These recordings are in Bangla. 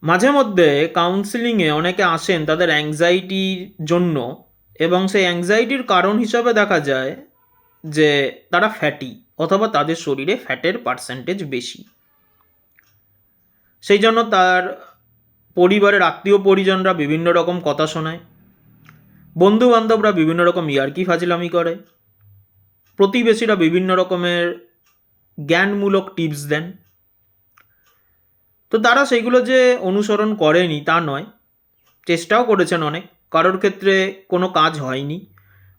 মাঝে মধ্যে কাউন্সিলিংয়ে অনেকে আসেন তাদের অ্যাংজাইটির জন্য, এবং সেই অ্যাংজাইটির কারণ হিসাবে দেখা যায় যে তারা ফ্যাটি অথবা তাদের শরীরে ফ্যাটের পার্সেন্টেজ বেশি। সেই জন্য তার পরিবারের আত্মীয় পরিজনরা বিভিন্ন রকম কথা শোনায়, বন্ধু বান্ধবরা বিভিন্ন রকম ইয়ার্কি ফাজলামি করে, প্রতিবেশীরা বিভিন্ন রকমের জ্ঞানমূলক টিপস দেন। তো তারা সেইগুলো যে অনুসরণ করেনি তা নয়, চেষ্টাও করেছেন অনেক, কারোর ক্ষেত্রে কোনো কাজ হয়নি,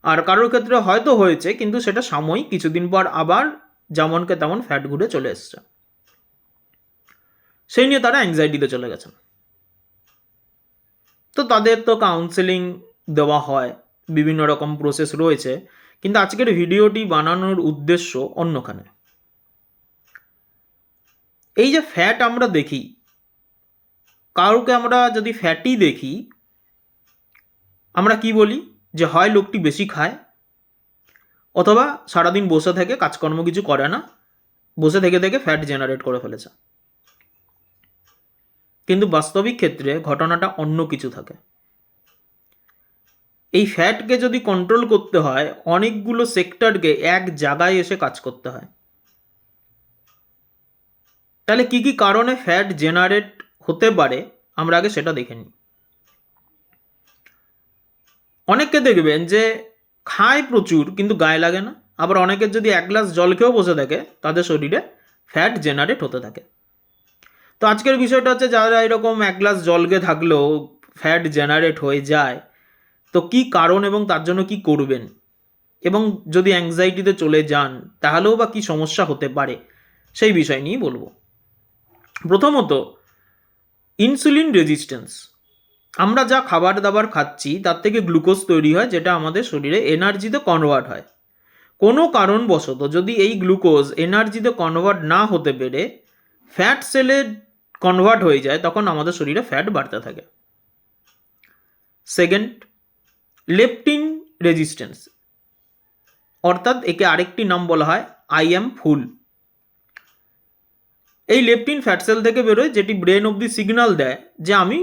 আর কারোর ক্ষেত্রে হয়তো হয়েছে কিন্তু সেটা সাময়িক, কিছুদিন পর আবার যেমনকে তেমন ফ্যাট ঘুরে চলে এসছে। সেই নিয়ে তারা অ্যাংজাইটিতে চলে গেছেন। তো তাদের তো কাউন্সেলিং দেওয়া হয়, বিভিন্ন রকম প্রসেস রয়েছে, কিন্তু আজকের ভিডিওটি বানানোর উদ্দেশ্য অন্যখানে। এই যে ফ্যাট আমরা দেখি, কারোকে আমরা যদি ফ্যাটি দেখি, আমরা কি বলি যে হয় লোকটি বেশি খায়, অথবা সারাদিন বসে থেকে কাজকর্ম কিছু করে না, বসে থেকে থেকে ফ্যাট জেনারেট করে ফেলেছে। কিন্তু বাস্তবিক ক্ষেত্রে ঘটনাটা অন্য কিছু থাকে। এই ফ্যাটকে যদি কন্ট্রোল করতে হয়, অনেকগুলো সেক্টরকে এক জায়গায় এসে কাজ করতে হয়। তাহলে কি কি কারণে ফ্যাট জেনারেট হতে পারে আমরা আগে সেটা দেখে নিই। অনেককে দেখবেন যে খায় প্রচুর কিন্তু গায়ে লাগে না, আবার অনেকের যদি এক গ্লাস জল খেয়েও বসে থাকে তাদের শরীরে ফ্যাট জেনারেট হতে থাকে। তো আজকের বিষয়টা হচ্ছে, যারা এরকম এক গ্লাস জল খেয়ে থাকলেও ফ্যাট জেনারেট হয়ে যায়, তো কি কারণ এবং তার জন্য কি করবেন, এবং যদি অ্যাংজাইটিতে চলে যান তাহলেও বা কী সমস্যা হতে পারে, সেই বিষয় নিয়েই বলবো। প্রথমত, ইনসুলিন রেজিস্ট্যান্স। আমরা যা খাবার দাবার খাচ্ছি তার থেকে গ্লুকোজ তৈরি হয়, যেটা আমাদের শরীরে এনার্জিতে কনভার্ট হয়। কোনো কারণবশত যদি এই গ্লুকোজ এনার্জিতে কনভার্ট না হতে পেরে ফ্যাট সেলে কনভার্ট হয়ে যায়, তখন আমাদের শরীরে ফ্যাট বাড়তে থাকে। সেকেন্ড, লেপটিন রেজিস্ট্যান্স, অর্থাৎ একে আরেকটি নাম বলা হয় আই এম ফুল। এই লেপটিন ফ্যাট সেল থেকে বেরোয়, যেটি ব্রেন অবধি সিগন্যাল দেয় যে আমি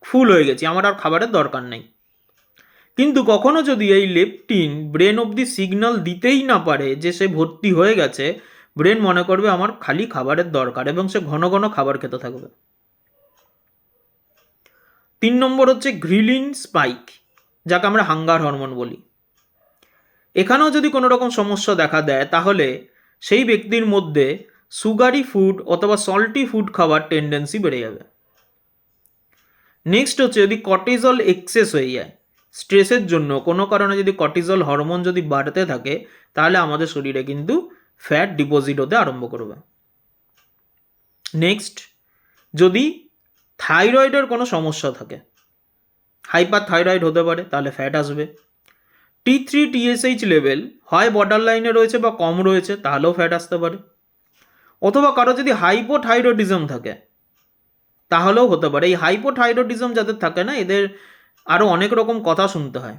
ফুল হয়ে গেছি, আমার আর খাবারের দরকার নেই। কিন্তু কখনো যদি এই লেপটিন ব্রেন অবধি সিগন্যাল দিতেই না পারে যে সে ভর্তি হয়ে গেছে, ব্রেন মনে করবে আমার খালি খাবারের দরকার, এবং সে ঘন ঘন খাবার খেতে থাকবে। 3 নম্বর হচ্ছে গ্রিলিন স্পাইক, যাকে আমরা হাঙ্গার হরমোন বলি। এখানেও যদি কোনো রকম সমস্যা দেখা দেয়, তাহলে সেই ব্যক্তির মধ্যে সুগারি ফুড অথবা সল্টি ফুড খাওয়ার টেন্ডেন্সি বেড়ে যাবে। নেক্সট হচ্ছে, যদি কর্টিজল এক্সেস হয়ে যায়, স্ট্রেসের জন্য কোনো কারণে যদি কর্টিজল হরমোন যদি বাড়তে থাকে, তাহলে আমাদের শরীরে কিন্তু ফ্যাট ডিপোজিট হতে আরম্ভ করবে। নেক্সট, যদি থাইরয়েডের কোনো সমস্যা থাকে, হাইপার থাইরয়েড হতে পারে, তাহলে ফ্যাট আসবে। T3 TSH লেভেল হয় বর্ডার লাইনে রয়েছে বা কম রয়েছে, তাহলেও ফ্যাট আসতে পারে। অথবা কারো যদি হাইপোথাইরয়েডিজম থাকে, তাহলেও হতে পারে। এই হাইপোথাইরয়েডিজম যাদের থাকে না, এদের আরও অনেক রকম কথা শুনতে হয়।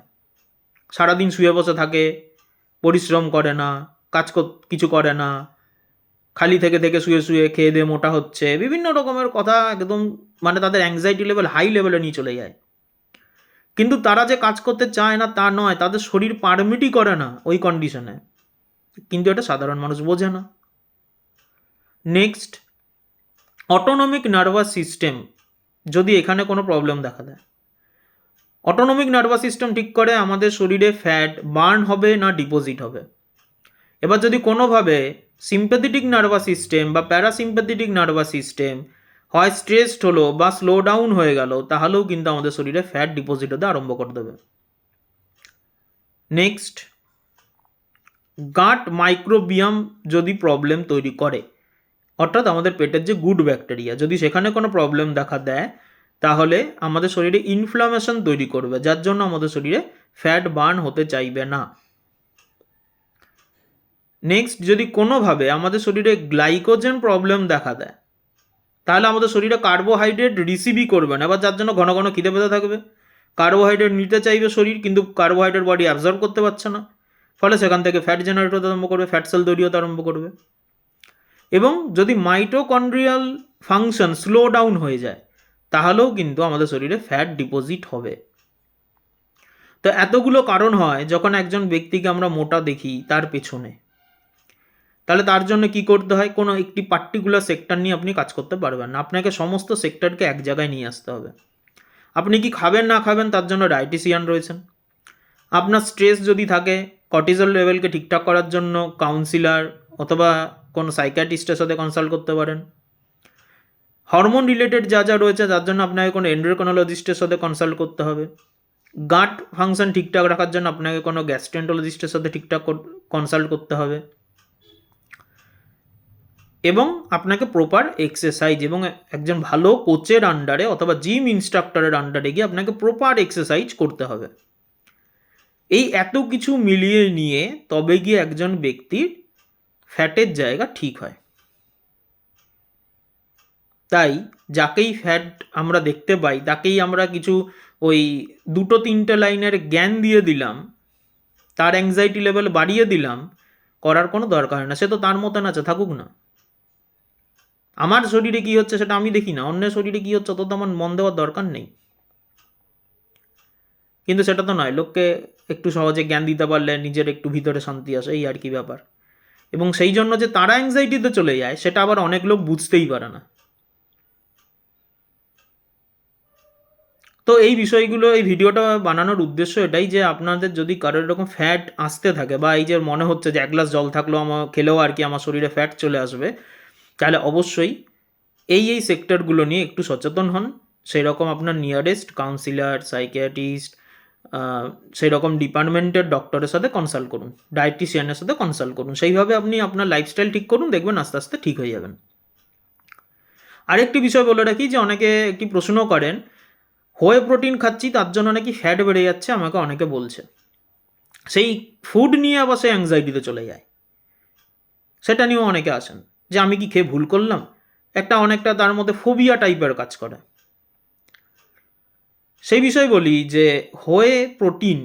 সারাদিন শুয়ে বসে থাকে, পরিশ্রম করে না, কিছু করে না, খালি থেকে থেকে শুয়ে শুয়ে খেয়ে দিয়ে মোটা হচ্ছে, বিভিন্ন রকমের কথা, একদম মানে তাদের অ্যাংজাইটি লেভেল হাই লেভেলে নিয়ে চলে যায়। কিন্তু তারা যে কাজ করতে চায় না তা নয়, তাদের শরীর পারমিটই করে না ওই কন্ডিশনে, কিন্তু এটা সাধারণ মানুষ বোঝে না। নেক্সট, অটোনমিক নার্ভাস সিস্টেম, যদি এখানে কোনো প্রবলেম দেখা দেয়। অটোনমিক নার্ভাস সিস্টেম ঠিক করে আমাদের শরীরে ফ্যাট বার্ন হবে না ডিপোজিট হবে। এবার যদি কোনোভাবে সিম্প্যাথেটিক নার্ভাস সিস্টেম বা প্যারাসিম্প্যাথেটিক নার্ভাস সিস্টেম হয় স্ট্রেসড হলো বা স্লো ডাউন হয়ে গেল, তাহলেও কিন্তু আমাদের শরীরে ফ্যাট ডিপোজিট হতে আরম্ভ করে দেবে। নেক্সট, গাট মাইক্রোবিয়াম যদি প্রবলেম তৈরি করে, অর্থাৎ আমাদের পেটের যে গুড ব্যাকটেরিয়া, যদি সেখানে কোনো প্রবলেম দেখা দেয়, তাহলে আমাদের শরীরে ইনফ্লামেশন তৈরি করবে, যার জন্য আমাদের শরীরে ফ্যাট বার্ন হতে চাইবে না। নেক্সট, যদি কোনোভাবে আমাদের শরীরে গ্লাইকোজেন প্রবলেম দেখা দেয়, তাহলে আমাদের শরীরে কার্বোহাইড্রেট রিসিভই করবে না, এবার যার জন্য ঘন ঘন খিদে পেতে থাকবে। কার্বোহাইড্রেট নিতে চাইবে শরীর, কিন্তু কার্বোহাইড্রেট বডি অ্যাবজর্ব করতে পারছে না, ফলে সেখান থেকে ফ্যাট জেনারেট হতে আরম্ভ করবে, ফ্যাট সেল তৈরি হতে আরম্ভ করবে। এবং যদি মাইটোকন্ড্রিয়াল ফাংশন স্লো ডাউন হয়ে যায়, তাহলেও কিন্তু আমাদের শরীরে ফ্যাট ডিপোজিট হবে। তো এতগুলো কারণ হয় যখন একজন ব্যক্তিকে আমরা মোটা দেখি তার পেছনে, তাহলে তার জন্য কি করতে হয়? কোনো একটি পার্টিকুলার সেক্টর নিয়ে আপনি কাজ করতে পারবেন না, আপনাকে সমস্ত সেক্টরকে এক জায়গায় নিয়ে আসতে হবে। আপনি কি খাবেন না খাবেন তার জন্য ডায়েটিশিয়ান রয়েছেন। আপনার স্ট্রেস যদি থাকে, কর্টিজল লেভেলকে ঠিকঠাক করার জন্য কাউন্সিলার অথবা কোনো সাইকিয়াট্রিস্টের সাথে কনসাল্ট করতে পারেন। হরমোন রিলেটেড যা যা রয়েছে তার জন্য আপনাকে কোনো এন্ডোক্রাইনোলজিস্টের সাথে কনসাল্ট করতে হবে। গাট ফাংশন ঠিকঠাক রাখার জন্য আপনাকে কোনো গ্যাস্ট্রেন্টোলজিস্টের সাথে ঠিকঠাক কনসাল্ট করতে হবে। এবং আপনাকে প্রপার এক্সারসাইজ এবং একজন ভালো কোচের আন্ডারে অথবা জিম ইনস্ট্রাক্টরের আন্ডারে গিয়ে আপনাকে প্রপার এক্সারসাইজ করতে হবে। এই এত কিছু মিলিয়ে নিয়ে তবে গিয়ে একজন ব্যক্তির ফ্যাটের জায়গা ঠিক হয়। তাই যাকেই ফ্যাট আমরা দেখতে পাই তাকেই আমরা কিছু ওই 2-3 লাইনের জ্ঞান দিয়ে দিলাম, তার অ্যাংজাইটি লেভেল বাড়িয়ে দিলাম, করার কোনো দরকার না। সে তো তার মতন আছে, থাকুক না। আমার শরীরে কী হচ্ছে সেটা আমি দেখি না, অন্যের শরীরে কী হচ্ছে তত আমার মন দেওয়ার দরকার নেই। কিন্তু সেটা তো নয়, লোককে একটু সহজে জ্ঞান দিতে পারলে নিজের একটু ভিতরে শান্তি আসে, এই আর কি ব্যাপার। এবং সেই জন্য যে তারা অ্যাংজাইটিতে চলে যায় সেটা আবার অনেক লোক বুঝতেই পারে না। তো এই বিষয়গুলো, এই ভিডিওটা বানানোর উদ্দেশ্য এটাই যে আপনাদের যদি কারোর এরকম ফ্যাট আসতে থাকে বা এই যে মনে হচ্ছে যে 1 গ্লাস জল থাকলেও আমার খেলেও আর কি আমার শরীরে ফ্যাট চলে আসবে, তাহলে অবশ্যই এই সেক্টরগুলো নিয়ে একটু সচেতন হন। সেই রকম আপনার নিয়ারেস্ট কাউন্সিলার, সাইকিয়াট্রিস্ট, সেই রকম ডিপার্টমেন্টের ডক্টরের সাথে কনসাল্ট করুন, ডায়েটিশিয়ানের সাথে কনসাল্ট করুন। সেইভাবে আপনি আপনার লাইফস্টাইল ঠিক করুন, দেখবেন আস্তে আস্তে ঠিক হয়ে যাবেন। আরেকটি বিষয় বলে রাখি যে অনেকে একটি প্রশ্ন করেন, হোয়ে প্রোটিন খাচ্ছি তার জন্য নাকি ফ্যাট বেড়ে যাচ্ছে, আমাকে অনেকে বলছে। সেই ফুড নিয়ে আবার সে অ্যাংজাইটিতে চলে যায়। সেটা নিয়েও অনেকে আসেন যে আমি কি খেয়ে ভুল করলাম, অনেকটা তার মধ্যে ফোবিয়া টাইপের কাজ করে। সেই বিষয় বলি যে হোয়ে প্রোটিন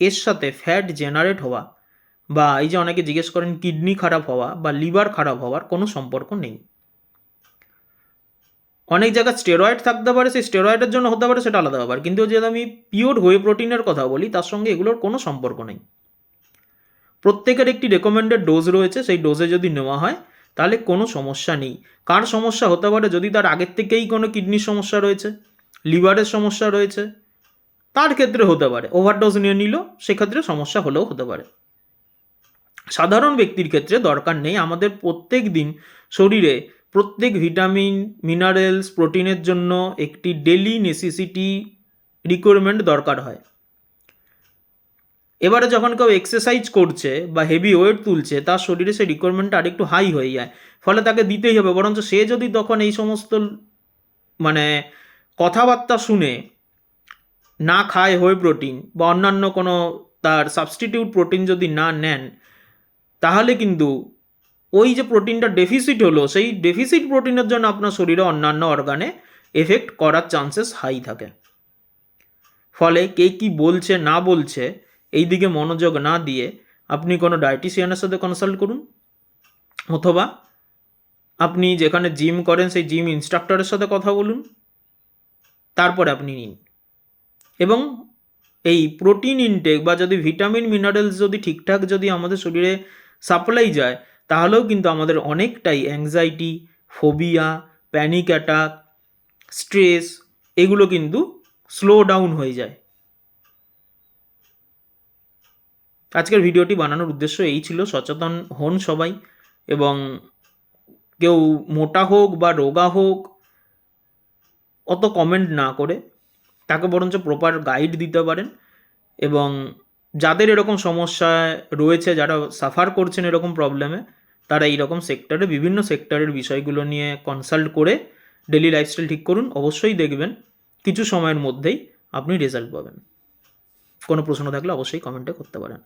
এর সাথে ফ্যাট জেনারেট হওয়া বা এই যে অনেকে জিজ্ঞেস করেন কিডনি খারাপ হওয়া বা লিভার খারাপ হওয়ার কোনো সম্পর্ক নেই। অনেক জায়গায় স্টেরয়েড থাকতে পারে, সেই স্টেরয়েডের জন্য হতে পারে, সেটা আলাদা ব্যাপার। কিন্তু যদি আমি পিওর হোয়ে প্রোটিনের কথা বলি তার সঙ্গে এগুলোর কোনো সম্পর্ক নেই। প্রত্যেকের একটি রেকমেন্ডেড ডোজ রয়েছে, সেই ডোজে যদি নেওয়া হয় তাহলে কোনো সমস্যা নেই। কার সমস্যা হতে পারে? যদি তার আগের থেকেই কোনো কিডনির সমস্যা রয়েছে, লিভারের সমস্যা রয়েছে, তার ক্ষেত্রে হতে পারে। ওভারডোজ নিয়ে নিল, সেক্ষেত্রে সমস্যা হলেও হতে পারে। সাধারণ ব্যক্তির ক্ষেত্রে দরকার নেই। আমাদের প্রত্যেক দিন শরীরে প্রত্যেক ভিটামিন, মিনারেলস, প্রোটিনের জন্য একটি ডেলি নেসেসিটি রিকোয়ারমেন্ট দরকার হয়। এবারে যখন কেউ এক্সারসাইজ করছে বা হেভি ওয়েট তুলছে, তার শরীরে সেই রিকোয়ারমেন্টটা আরেকটু হাই হয়ে যায়, ফলে তাকে দিতেই হবে। বরঞ্চ সে যদি তখন এই সমস্ত কথাবার্তা শুনে না খায় হোয়ে প্রোটিন বা অন্যান্য কোনো তার সাবস্টিটিউট প্রোটিন যদি না নেন, তাহলে কিন্তু ওই যে প্রোটিনটা ডেফিসিট হলো, সেই ডেফিসিট প্রোটিনের জন্য আপনার শরীরে অন্যান্য অর্গানে এফেক্ট করার চান্সেস হাই থাকে। ফলে কে কী বলছে না বলছে এই দিকে মনোযোগ না দিয়ে আপনি কোনো ডায়েটিশিয়ানের সাথে কনসাল্ট করুন, অথবা আপনি যেখানে জিম করেন সেই জিম ইনস্ট্রাক্টরের সাথে কথা বলুন, তারপরে আপনি নিন। এবং এই প্রোটিন ইনটেক বা যদি ভিটামিন মিনারেলস যদি ঠিকঠাক যদি আমাদের শরীরে সাপ্লাই যায়, তাহলেও কিন্তু আমাদের অনেকটাই anxiety, phobia, panic attack, stress এগুলো কিন্তু স্লো ডাউন হয়ে যায়। আজকের ভিডিওটি বানানোর উদ্দেশ্য এই ছিল, সচেতন হন সবাই। এবং কেউ মোটা হোক বা রোগা হোক অত কমেন্ট না করে তাকে বরঞ্চ প্রপার গাইড দিতে পারেন। এবং যাদের এরকম সমস্যা রয়েছে, যারা সাফার করছেন এরকম প্রবলেমে, তারা এইরকম সেক্টরে বিভিন্ন সেক্টরের বিষয়গুলো নিয়ে কনসাল্ট করে ডেলি লাইফস্টাইল ঠিক করুন। অবশ্যই দেখবেন কিছু সময়ের মধ্যেই আপনি রেজাল্ট পাবেন। কোনো প্রশ্ন থাকলে অবশ্যই কমেন্টে করতে পারেন।